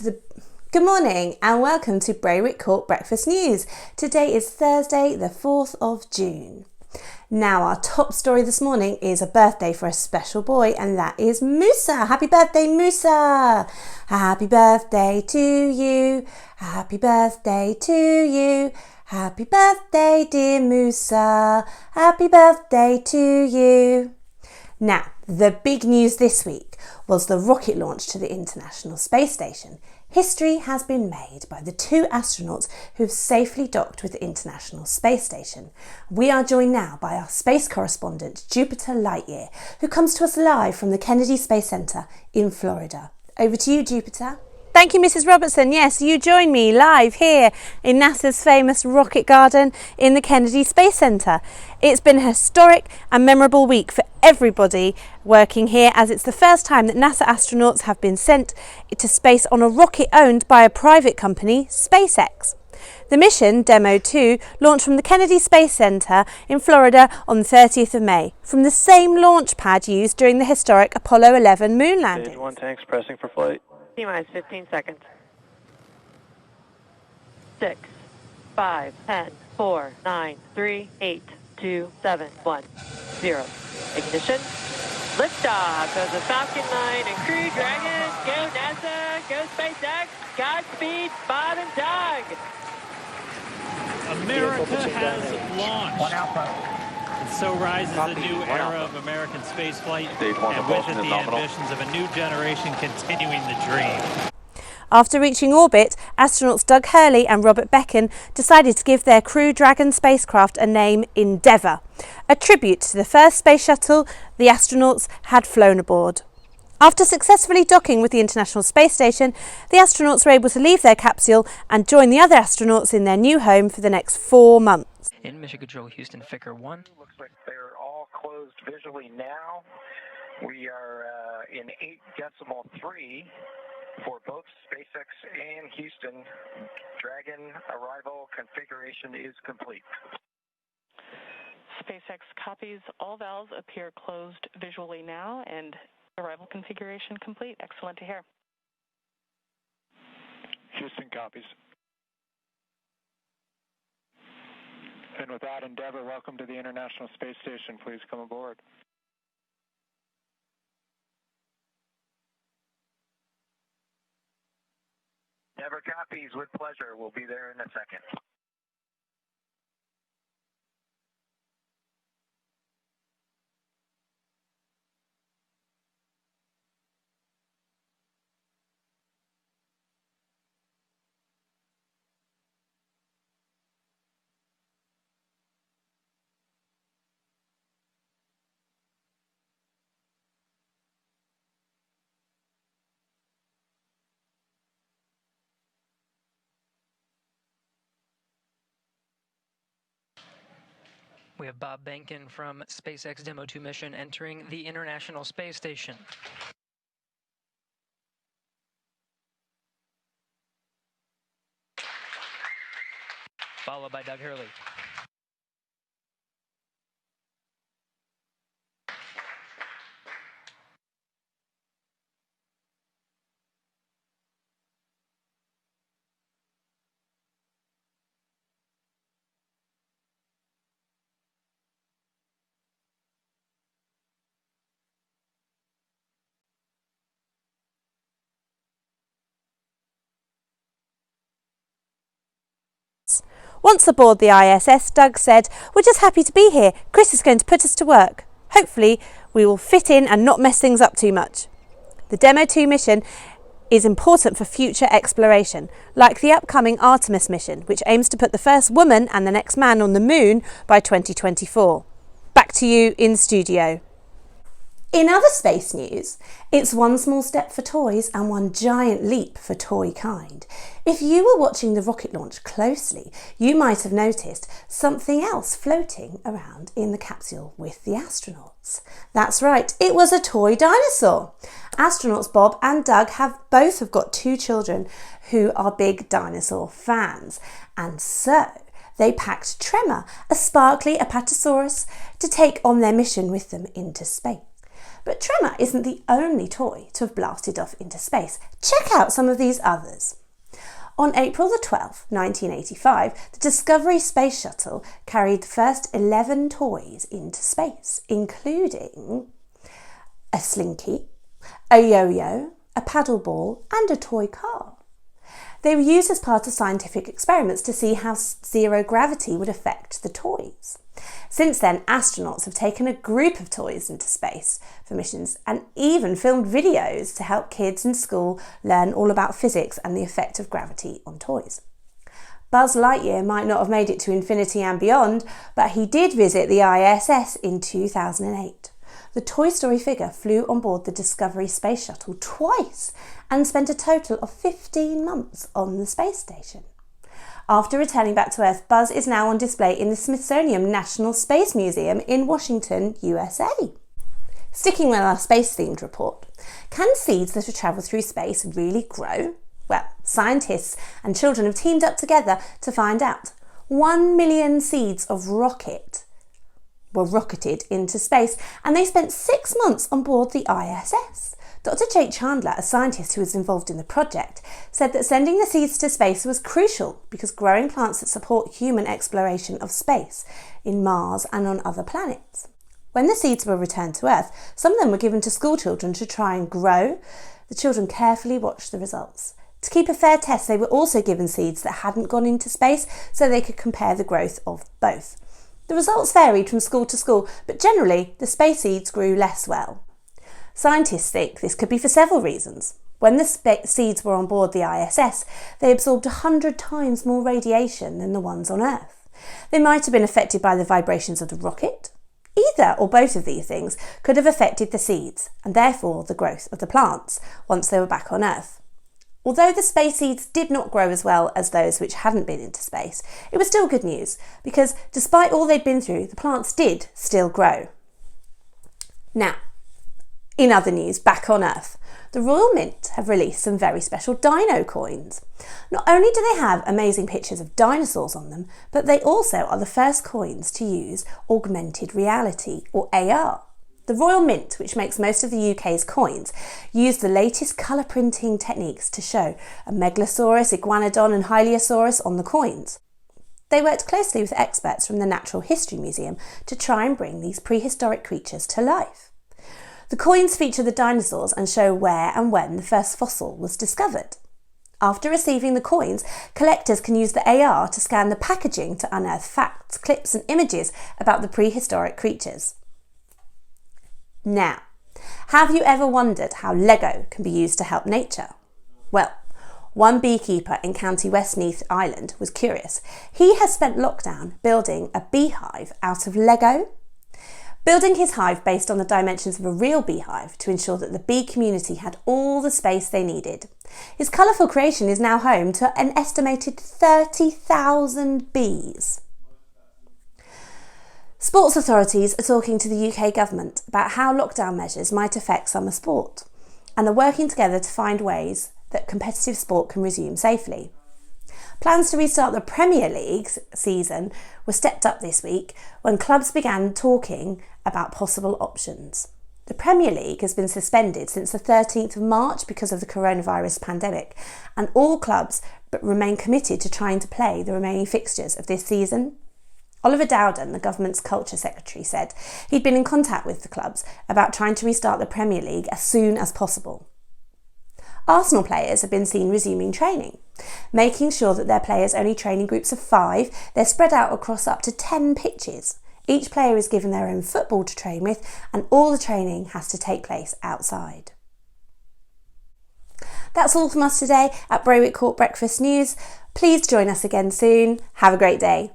Good morning and welcome to Braywick Court Breakfast News. Today is Thursday, the 4th of June. Now, our top story this morning is a birthday for a special boy, and that is Musa. Happy birthday, Musa! Happy birthday to you. Happy birthday to you. Happy birthday, dear Musa. Happy birthday to you. Now, the big news this week was the rocket launch to the International Space Station. History has been made by the two astronauts who've safely docked with the International Space Station. We are joined now by our space correspondent, Jupiter Lightyear, who comes to us live from the Kennedy Space Center in Florida. Over to you, Jupiter. Thank you, Mrs. Robertson. Yes, you join me live here in NASA's famous rocket garden in the Kennedy Space Center. It's been a historic and memorable week for everybody working here, as it's the first time that NASA astronauts have been sent to space on a rocket owned by a private company, SpaceX. The mission, Demo 2, launched from the Kennedy Space Center in Florida on the 30th of May, from the same launch pad used during the historic Apollo 11 moon landing. Stage 1 tanks pressing for flight. T-minus 15 seconds. 6, 5, 10, 4, 9, 3, 8, 2, 7, 1, 0. Ignition. Liftoff of the Falcon 9 and Crew Dragon. Go NASA, go SpaceX. Godspeed, Bob and Doug. America has launched. And so rises a new era of American spaceflight, and with it the ambitions of a new generation continuing the dream. After reaching orbit, astronauts Doug Hurley and Robert Becken decided to give their Crew Dragon spacecraft a name, Endeavour, a tribute to the first space shuttle the astronauts had flown aboard. After successfully docking with the International Space Station, the astronauts were able to leave their capsule and join the other astronauts in their new home for the next 4 months. In Mission Control Houston, Ficker 1. Looks like they're all closed visually now. We are in 8.3 for both SpaceX and Houston. Dragon arrival configuration is complete. SpaceX copies. All valves appear closed visually now, and arrival configuration complete. Excellent to hear. Houston copies. And with that, Endeavour, welcome to the International Space Station. Please come aboard. Endeavour copies with pleasure. We'll be there in a second. We have Bob Behnken from SpaceX Demo 2 mission entering the International Space Station. Followed by Doug Hurley. Once aboard the ISS, Doug said, "We're just happy to be here. Chris is going to put us to work. Hopefully, we will fit in and not mess things up too much." The Demo 2 mission is important for future exploration, like the upcoming Artemis mission, which aims to put the first woman and the next man on the moon by 2024. Back to you in studio. In other space news, it's one small step for toys and one giant leap for toy kind. If you were watching the rocket launch closely, you might have noticed something else floating around in the capsule with the astronauts. That's right, it was a toy dinosaur. Astronauts Bob and Doug have got 2 children who are big dinosaur fans, and so they packed Tremor, a sparkly Apatosaurus, to take on their mission with them into space. But Tremor isn't the only toy to have blasted off into space. Check out some of these others. On April the 12th, 1985, the Discovery Space Shuttle carried the first 11 toys into space, including a slinky, a yo-yo, a paddle ball, and a toy car. They were used as part of scientific experiments to see how zero gravity would affect the toys. Since then, astronauts have taken a group of toys into space for missions and even filmed videos to help kids in school learn all about physics and the effect of gravity on toys. Buzz Lightyear might not have made it to infinity and beyond, but he did visit the ISS in 2008. The Toy Story figure flew on board the Discovery Space Shuttle twice and spent a total of 15 months on the space station. After returning back to Earth, Buzz is now on display in the Smithsonian National Space Museum in Washington, USA. Sticking with our space-themed report, can seeds that have travelled through space really grow? Well, scientists and children have teamed up together to find out. 1 million seeds of rocket were rocketed into space, and they spent 6 months on board the ISS. Dr. Jake Chandler, a scientist who was involved in the project, said that sending the seeds to space was crucial because growing plants that support human exploration of space in Mars and on other planets. When the seeds were returned to Earth, some of them were given to school children to try and grow. The children carefully watched the results. To keep a fair test, they were also given seeds that hadn't gone into space so they could compare the growth of both. The results varied from school to school, but generally the space seeds grew less well. Scientists think this could be for several reasons. When the seeds were on board the ISS, they absorbed 100 times more radiation than the ones on Earth. They might have been affected by the vibrations of the rocket. Either or both of these things could have affected the seeds and therefore the growth of the plants once they were back on Earth. Although the space seeds did not grow as well as those which hadn't been into space, it was still good news because despite all they'd been through, the plants did still grow. Now, in other news, back on Earth, the Royal Mint have released some very special dino coins. Not only do they have amazing pictures of dinosaurs on them, but they also are the first coins to use augmented reality, or AR. The Royal Mint, which makes most of the UK's coins, used the latest colour printing techniques to show a Megalosaurus, Iguanodon and Hylaeosaurus on the coins. They worked closely with experts from the Natural History Museum to try and bring these prehistoric creatures to life. The coins feature the dinosaurs and show where and when the first fossil was discovered. After receiving the coins, collectors can use the AR to scan the packaging to unearth facts, clips and images about the prehistoric creatures. Now, have you ever wondered how Lego can be used to help nature? Well, one beekeeper in County Westmeath, Ireland, was curious. He has spent lockdown building a beehive out of Lego. Building his hive based on the dimensions of a real beehive to ensure that the bee community had all the space they needed. His colourful creation is now home to an estimated 30,000 bees. Sports authorities are talking to the UK government about how lockdown measures might affect summer sport, and are working together to find ways that competitive sport can resume safely. Plans to restart the Premier League season were stepped up this week when clubs began talking about possible options. The Premier League has been suspended since the 13th of March because of the coronavirus pandemic, and all clubs remain committed to trying to play the remaining fixtures of this season. Oliver Dowden, the government's culture secretary, said he'd been in contact with the clubs about trying to restart the Premier League as soon as possible. Arsenal players have been seen resuming training, making sure that their players only train in groups of 5. They're spread out across up to 10 pitches. Each player is given their own football to train with, and all the training has to take place outside. That's all from us today at Berwick Court Breakfast News. Please join us again soon. Have a great day.